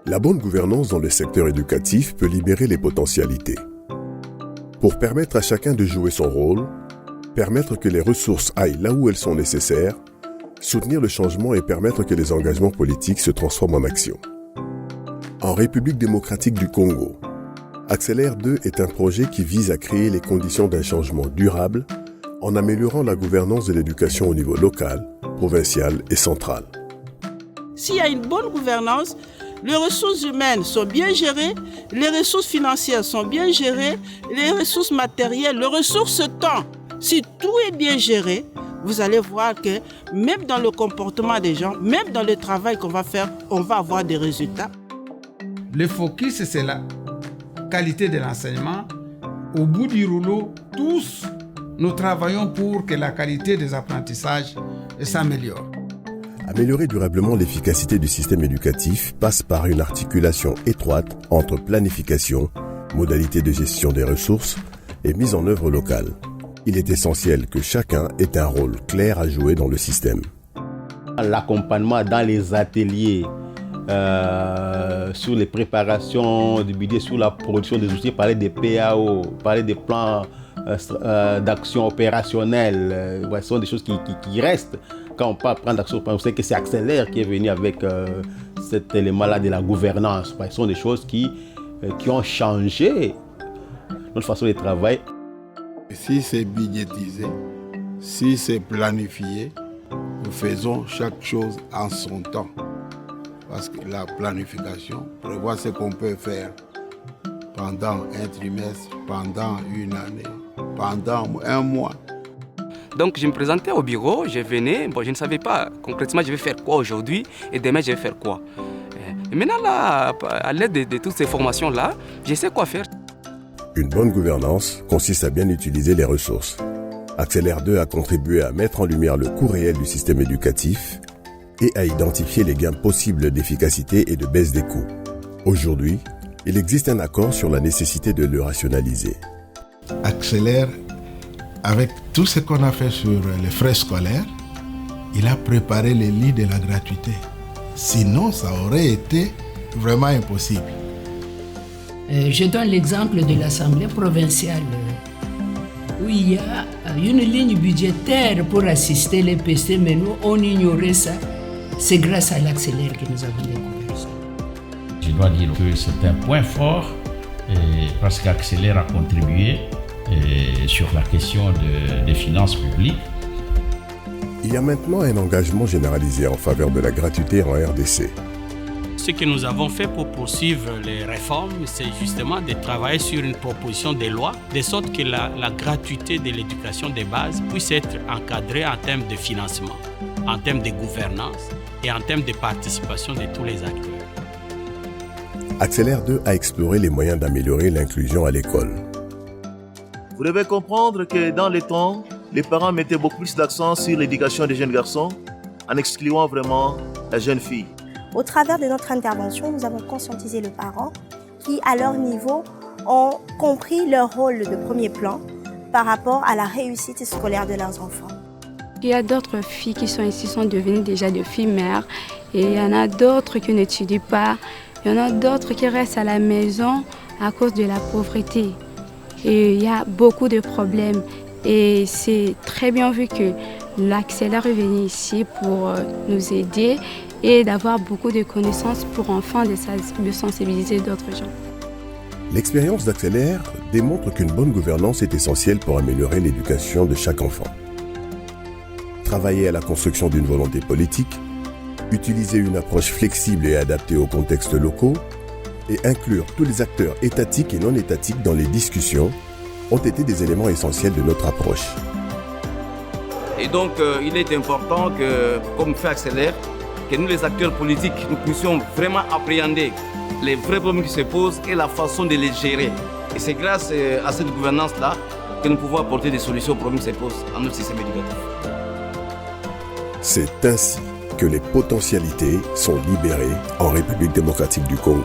La bonne gouvernance dans le secteur éducatif peut libérer les potentialités. Pour permettre à chacun de jouer son rôle, permettre que les ressources aillent là où elles sont nécessaires, soutenir le changement et permettre que les engagements politiques se transforment en action. En République démocratique du Congo, Accélère 2 est un projet qui vise à créer les conditions d'un changement durable en améliorant la gouvernance de l'éducation au niveau local, provincial et central. S'il y a une bonne gouvernance, les ressources humaines sont bien gérées, les ressources financières sont bien gérées, les ressources matérielles, les ressources temps. Si tout est bien géré, vous allez voir que même dans le comportement des gens, même dans le travail qu'on va faire, on va avoir des résultats. Le focus, c'est la qualité de l'enseignement. Au bout du rouleau, tous, nous travaillons pour que la qualité des apprentissages s'améliore. Améliorer durablement l'efficacité du système éducatif passe par une articulation étroite entre planification, modalités de gestion des ressources et mise en œuvre locale. Il est essentiel que chacun ait un rôle clair à jouer dans le système. L'accompagnement dans les ateliers, sur les préparations du budget, sur la production des outils, parler des PAO, parler des plans d'action opérationnelle, ce sont des choses qui restent. Quand on parle de plan d'action, on sait que c'est Accélère qui est venu avec cet élément-là de la gouvernance. Ce sont des choses qui ont changé notre façon de travailler. Si c'est budgétisé, si c'est planifié, nous faisons chaque chose en son temps. Parce que la planification prévoit ce qu'on peut faire pendant un trimestre, pendant une année, pendant un mois. Donc je me présentais au bureau, je venais, je ne savais pas concrètement je vais faire quoi aujourd'hui et demain je vais faire quoi. Et maintenant là, à l'aide de toutes ces formations-là, je sais quoi faire. Une bonne gouvernance consiste à bien utiliser les ressources. Accélère 2 a contribué à mettre en lumière le coût réel du système éducatif et à identifier les gains possibles d'efficacité et de baisse des coûts. Aujourd'hui, il existe un accord sur la nécessité de le rationaliser. Accélère, avec tout ce qu'on a fait sur les frais scolaires, il a préparé les lits de la gratuité. Sinon, ça aurait été vraiment impossible. Je donne l'exemple de l'Assemblée provinciale où il y a une ligne budgétaire pour assister les PC, mais nous, on ignorait ça. C'est grâce à l'Accélère que nous avons découvert ça. Je dois dire que c'est un point fort parce qu'Accélère a contribué sur la question des finances publiques. Il y a maintenant un engagement généralisé en faveur de la gratuité en RDC. Ce que nous avons fait pour poursuivre les réformes, c'est justement de travailler sur une proposition de loi, de sorte que la gratuité de l'éducation de base puisse être encadrée en termes de financement, en termes de gouvernance et en termes de participation de tous les acteurs. Accélère 2 a exploré les moyens d'améliorer l'inclusion à l'école. Vous devez comprendre que dans les temps, les parents mettaient beaucoup plus d'accent sur l'éducation des jeunes garçons en excluant vraiment la jeune fille. Au travers de notre intervention, nous avons conscientisé les parents qui, à leur niveau, ont compris leur rôle de premier plan par rapport à la réussite scolaire de leurs enfants. Il y a d'autres filles qui sont ici, sont devenues déjà des filles mères. Et il y en a d'autres qui n'étudient pas. Il y en a d'autres qui restent à la maison à cause de la pauvreté. Et il y a beaucoup de problèmes. Et c'est très bien vu que l'Accélère est venu ici pour nous aider et d'avoir beaucoup de connaissances pour enfin de sensibiliser d'autres gens. L'expérience d'Accélère démontre qu'une bonne gouvernance est essentielle pour améliorer l'éducation de chaque enfant. Travailler à la construction d'une volonté politique, utiliser une approche flexible et adaptée aux contextes locaux et inclure tous les acteurs étatiques et non étatiques dans les discussions ont été des éléments essentiels de notre approche. Et donc il est important que, comme fait Accélère, que nous les acteurs politiques, nous puissions vraiment appréhender les vrais problèmes qui se posent et la façon de les gérer. Et c'est grâce à cette gouvernance-là que nous pouvons apporter des solutions aux problèmes qui se posent dans notre système éducatif. C'est ainsi que les potentialités sont libérées en République démocratique du Congo.